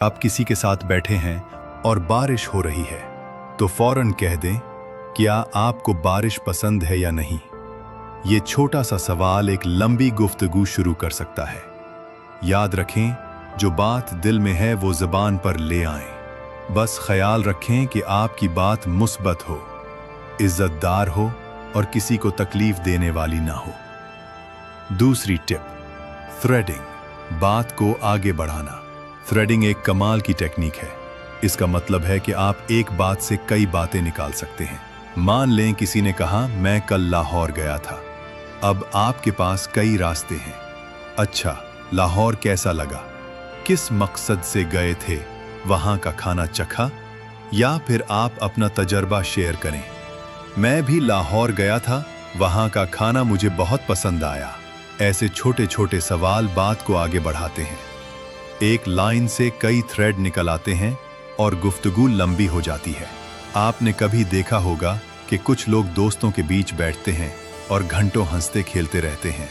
आप किसी के साथ बैठे हैं और बारिश हो रही है तो फौरन कह दें, क्या आपको बारिश पसंद है या नहीं। ये छोटा सा सवाल एक लंबी गुफ्तगू शुरू कर सकता है। याद रखें, जो बात दिल में है वो ज़बान पर ले आएं। बस ख्याल रखें कि आपकी बात मुस्बत हो, इज्जतदार हो और किसी को तकलीफ देने वाली ना हो। दूसरी टिप, थ्रेडिंग, बात को आगे बढ़ाना। थ्रेडिंग एक कमाल की टेक्निक है। इसका मतलब है कि आप एक बात से कई बातें निकाल सकते हैं। मान लें किसी ने कहा, मैं कल लाहौर गया था। अब आपके पास कई रास्ते हैं। अच्छा, लाहौर कैसा लगा? किस मकसद से गए थे? वहां का खाना चखा? या फिर आप अपना तजर्बा शेयर करें, मैं भी लाहौर गया था, वहां का खाना मुझे बहुत पसंद आया। ऐसे छोटे छोटे सवाल बात को आगे बढ़ाते हैं। एक लाइन से कई थ्रेड निकल आते हैं और गुफ्तगू लंबी हो जाती है। आपने कभी देखा होगा कि कुछ लोग दोस्तों के बीच बैठते हैं और घंटों हंसते खेलते रहते हैं।